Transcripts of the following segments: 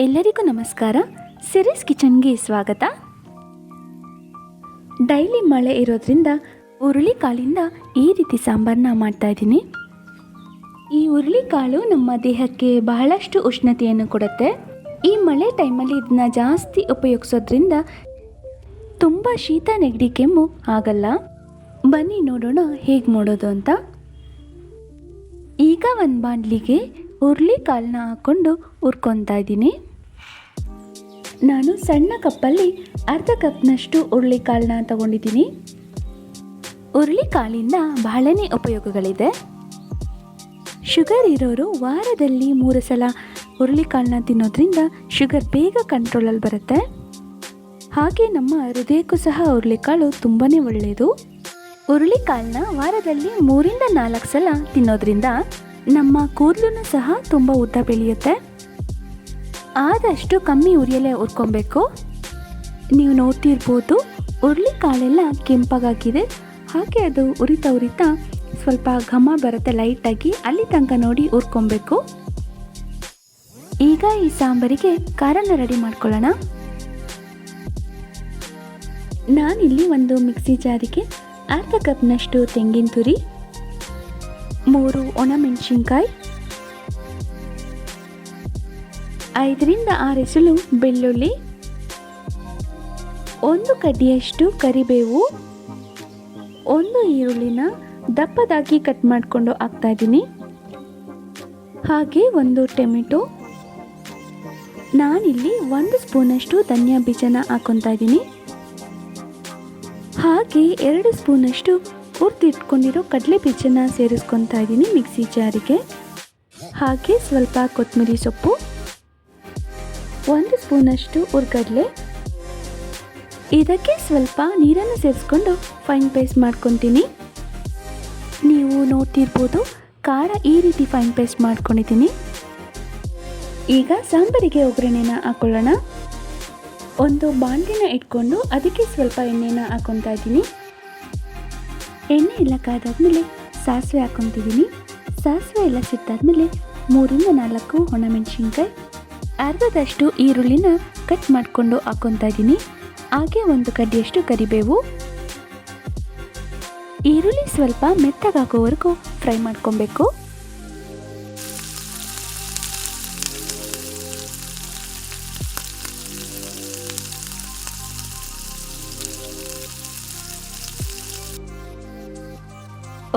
ಎಲ್ಲರಿಗೂ ನಮಸ್ಕಾರ. ಸಿರೀಸ್ ಕಿಚನ್ಗೆ ಸ್ವಾಗತ. ಡೈಲಿ ಮಳೆ ಇರೋದ್ರಿಂದ ಹುರುಳಿಕಾಳಿಂದ ಈ ರೀತಿ ಸಾಂಬಾರನ್ನ ಮಾಡ್ತಾ ಇದ್ದೀನಿ. ಈ ಹುರುಳಿಕಾಳು ನಮ್ಮ ದೇಹಕ್ಕೆ ಬಹಳಷ್ಟು ಉಷ್ಣತೆಯನ್ನು ಕೊಡುತ್ತೆ. ಈ ಮಳೆ ಟೈಮಲ್ಲಿ ಇದನ್ನ ಜಾಸ್ತಿ ಉಪಯೋಗಿಸೋದ್ರಿಂದ ತುಂಬ ಶೀತ ನೆಗಡಿ ಕೆಮ್ಮು ಆಗಲ್ಲ. ಬನ್ನಿ ನೋಡೋಣ ಹೇಗೆ ಮಾಡೋದು ಅಂತ. ಈಗ ಒಂದು ಬಾಣಲಿಗೆ ಹುರುಳಿಕಾಳನ್ನ ಹಾಕ್ಕೊಂಡು ಹುರ್ಕೊತಾ ಇದ್ದೀನಿ. ನಾನು ಸಣ್ಣ ಕಪ್ಪಲ್ಲಿ ಅರ್ಧ ಕಪ್ನಷ್ಟು ಹುರುಳಿಕಾಳನ್ನ ತಗೊಂಡಿದ್ದೀನಿ. ಹುರುಳಿಕಾಳಿಂದ ಬಹಳನೇ ಉಪಯೋಗಗಳಿದೆ. ಶುಗರ್ ಇರೋರು ವಾರದಲ್ಲಿ 3 ಸಲ ಹುರುಳಿಕಾಳನ್ನ ತಿನ್ನೋದ್ರಿಂದ ಶುಗರ್ ಬೇಗ ಕಂಟ್ರೋಲಲ್ಲಿ ಬರುತ್ತೆ. ಹಾಗೆ ನಮ್ಮ ಹೃದಯಕ್ಕೂ ಸಹ ಹುರುಳಿಕಾಳು ತುಂಬಾ ಒಳ್ಳೆಯದು. ಹುರುಳಿಕಾಳನ್ನ ವಾರದಲ್ಲಿ 3 ರಿಂದ 4 ಸಲ ತಿನ್ನೋದ್ರಿಂದ ನಮ್ಮ ಕೂದಲು ಸಹ ತುಂಬ ಉದ್ದ ಬೆಳೆಯುತ್ತೆ. ಆದಷ್ಟು ಕಮ್ಮಿ ಉರಿಯಲ್ಲೇ ಹುರ್ಕೊಬೇಕು. ನೀವು ನೋಡ್ತಿರ್ಬೋದು ಹುರುಳಿಕಾಳೆಲ್ಲ ಕೆಂಪಗಾಗಿದೆ. ಹಾಗೆ ಅದು ಉರಿತಾ ಸ್ವಲ್ಪ ಘಮ ಬರುತ್ತೆ ಲೈಟಾಗಿ, ಅಲ್ಲಿ ತನಕ ನೋಡಿ ಹುರ್ಕೊಬೇಕು. ಈಗ ಈ ಸಾಂಬಾರಿಗೆ ಖಾರನ ರೆಡಿ ಮಾಡ್ಕೊಳ್ಳೋಣ. ನಾನಿಲ್ಲಿ ಒಂದು ಮಿಕ್ಸಿ ಜಾರಿಗೆ ಅರ್ಧ ಕಪ್ನಷ್ಟು ತೆಂಗಿನ ತುರಿ, 3 ಒಣಮೆಣಸಿನ್ಕಾಯಿ, 5 ರಿಂದ 6 ಎಸಳು ಬೆಳ್ಳುಳ್ಳಿ, 1 ಕಡ್ಡಿಯಷ್ಟು ಕರಿಬೇವು, 1 ಈರುಳ್ಳಿನ ದಪ್ಪದಾಗಿ ಕಟ್ ಮಾಡಿಕೊಂಡು ಹಾಕ್ತಾ ಇದ್ದೀನಿ. ಹಾಗೆ 1 ಟೊಮೆಟೊ, ನಾನಿಲ್ಲಿ 1 ಸ್ಪೂನಷ್ಟು ಧನಿಯಾ ಬೀಜನ ಹಾಕ್ಕೊತಾ ಇದ್ದೀನಿ. ಹಾಗೆ 2 ಸ್ಪೂನಷ್ಟು ಹುರಿದಿಟ್ಕೊಂಡಿರೋ ಕಡಲೆ ಬೀಜನ ಸೇರಿಸ್ಕೊತಾ ಇದ್ದೀನಿ ಮಿಕ್ಸಿ ಜಾರಿಗೆ. ಹಾಗೆ ಸ್ವಲ್ಪ ಕೊತ್ತಂಬರಿ ಸೊಪ್ಪು, 1 ಸ್ಪೂನಷ್ಟು ಹುರ್ಗಡ್ಲೆ. ಇದಕ್ಕೆ ಸ್ವಲ್ಪ ನೀರನ್ನು ಸೇರಿಸ್ಕೊಂಡು ಫೈನ್ ಪೇಸ್ಟ್ ಮಾಡ್ಕೊತೀನಿ. ನೀವು ನೋಡ್ತಿರ್ಬೋದು ಖಾರ ಈ ರೀತಿ ಫೈನ್ ಪೇಸ್ಟ್ ಮಾಡ್ಕೊಂಡಿದ್ದೀನಿ. ಈಗ ಸಾಂಬಾರಿಗೆ ಒಗ್ಗರಣೆನ ಹಾಕೊಳ್ಳೋಣ. ಒಂದು ಬಾಣಲಿನ ಇಟ್ಕೊಂಡು ಅದಕ್ಕೆ ಸ್ವಲ್ಪ ಎಣ್ಣೆನ ಹಾಕ್ಕೊತಾ ಇದ್ದೀನಿ. ಎಣ್ಣೆ ಎಲ್ಲ ಕಾದಾದ್ಮೇಲೆ ಸಾಸಿವೆ ಹಾಕ್ಕೊತಿದ್ದೀನಿ. ಸಾಸಿವೆ ಎಲ್ಲ ಸಿಟ್ಟಾದ್ಮೇಲೆ 3 ರಿಂದ 4 ಒಣಮೆಣಸಿನ್ಕಾಯಿ, ಅರ್ಧದಷ್ಟು ಈರುಳ್ಳಿನ ಕಟ್ ಮಾಡಿಕೊಂಡು ಹಾಕ್ಕೊತಾ ಇದ್ದೀನಿ. ಹಾಗೆ 1 ಕಡ್ಡಿಯಷ್ಟು ಕರಿಬೇವು. ಈರುಳ್ಳಿ ಸ್ವಲ್ಪ ಮೆತ್ತಗಾಗೋವರೆಗೂ ಫ್ರೈ ಮಾಡ್ಕೊಬೇಕು.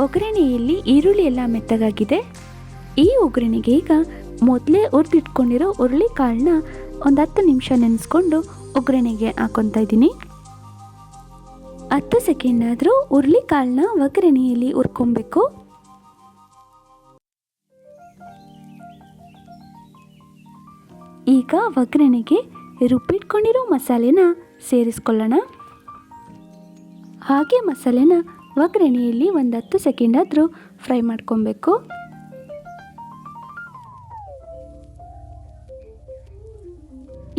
ಒಗ್ಗರಣೆಯಲ್ಲಿ ಈರುಳ್ಳಿ ಎಲ್ಲ ಮೆತ್ತಗಾಗಿದೆ. ಈ ಒಗ್ಗರಣೆಗೆ ಈಗ ಮೊದಲೇ ಹುರಿದಿಟ್ಕೊಂಡಿರೋ ಹುರುಳಿಕಾಳನ್ನ ಒಂದು 10 ನಿಮಿಷ ನೆನೆಸ್ಕೊಂಡು ಒಗ್ಗರಣೆಗೆ ಹಾಕ್ಕೊತಾ ಇದ್ದೀನಿ. 10 ಸೆಕೆಂಡ್ ಆದರೂ ಹುರುಳಿಕಾಳನ್ನ ಒಗ್ಗರಣೆಯಲ್ಲಿ ಹುರ್ಕೊಬೇಕು. ಈಗ ಒಗ್ಗರಣೆಗೆ ರುಬ್ಬಿಟ್ಕೊಂಡಿರೋ ಮಸಾಲೆನ ಸೇರಿಸ್ಕೊಳ್ಳೋಣ. ಹಾಗೆ ಮಸಾಲೆನ ಒಗ್ಗರಣೆಯಲ್ಲಿ ಒಂದು 10 ಸೆಕೆಂಡ್ ಆದರೂ ಫ್ರೈ ಮಾಡ್ಕೊಬೇಕು.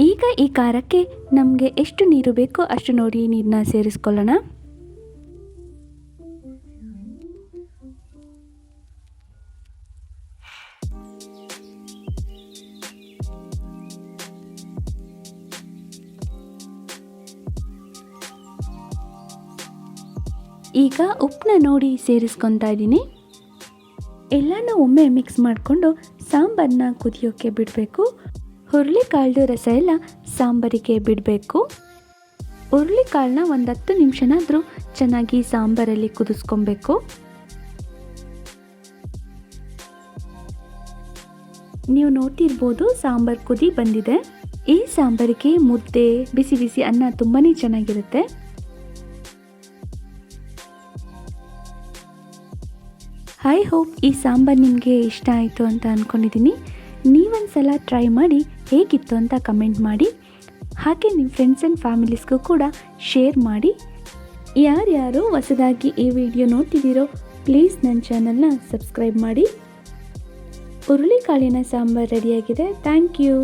ಈಗ ಈ ಖಾರಕ್ಕೆ ನಮಗೆ ಎಷ್ಟು ನೀರು ಬೇಕೋ ಅಷ್ಟು ನೋಡಿ ನೀರನ್ನ ಸೇರಿಸ್ಕೊಳ್ಳೋಣ. ಈಗ ಉಪ್ಪನ್ನ ನೋಡಿ ಸೇರಿಸ್ಕೊತಾ ಇದ್ದೀನಿ. ಎಲ್ಲನೂ ಒಮ್ಮೆ ಮಿಕ್ಸ್ ಮಾಡಿಕೊಂಡು ಸಾಂಬಾರನ್ನ ಕುದಿಯೋಕ್ಕೆ ಬಿಡಬೇಕು. ಹುರುಳಿಕಾಳ್ದು ರಸ ಎಲ್ಲ ಸಾಂಬಾರಿಗೆ ಬಿಡಬೇಕು. ಹುರುಳಿಕಾಳನ್ನ ಒಂದು 10 ನಿಮಿಷನಾದರೂ ಚೆನ್ನಾಗಿ ಸಾಂಬಾರಲ್ಲಿ ಕುದಿಸ್ಕೊಬೇಕು. ನೀವು ನೋಡ್ತಿರ್ಬೋದು ಸಾಂಬಾರು ಕುದಿ ಬಂದಿದೆ. ಈ ಸಾಂಬಾರಿಗೆ ಮುದ್ದೆ, ಬಿಸಿ ಬಿಸಿ ಅನ್ನ ತುಂಬಾ ಚೆನ್ನಾಗಿರುತ್ತೆ. ಐ ಹೋಪ್ ಈ ಸಾಂಬಾರು ನಿಮಗೆ ಇಷ್ಟ ಆಯಿತು ಅಂತ ಅಂದ್ಕೊಂಡಿದ್ದೀನಿ. ನೀವೊಂದ್ಸಲ ಟ್ರೈ ಮಾಡಿ ಹೇಗಿತ್ತು ಅಂತ ಕಮೆಂಟ್ ಮಾಡಿ. ಹಾಗೆ ನಿಮ್ಮ ಫ್ರೆಂಡ್ಸ್ ಆ್ಯಂಡ್ ಫ್ಯಾಮಿಲೀಸ್ಗೂ ಕೂಡ ಶೇರ್ ಮಾಡಿ. ಯಾರ್ಯಾರು ಹೊಸದಾಗಿ ಈ ವಿಡಿಯೋ ನೋಡ್ತಿದ್ದೀರೋ ಪ್ಲೀಸ್ ನನ್ನ ಚಾನಲ್ನ ಸಬ್ಸ್ಕ್ರೈಬ್ ಮಾಡಿ. ಹುರುಳಿಕಾಳಿನ ಸಾಂಬಾರು ರೆಡಿಯಾಗಿದೆ. Thank you.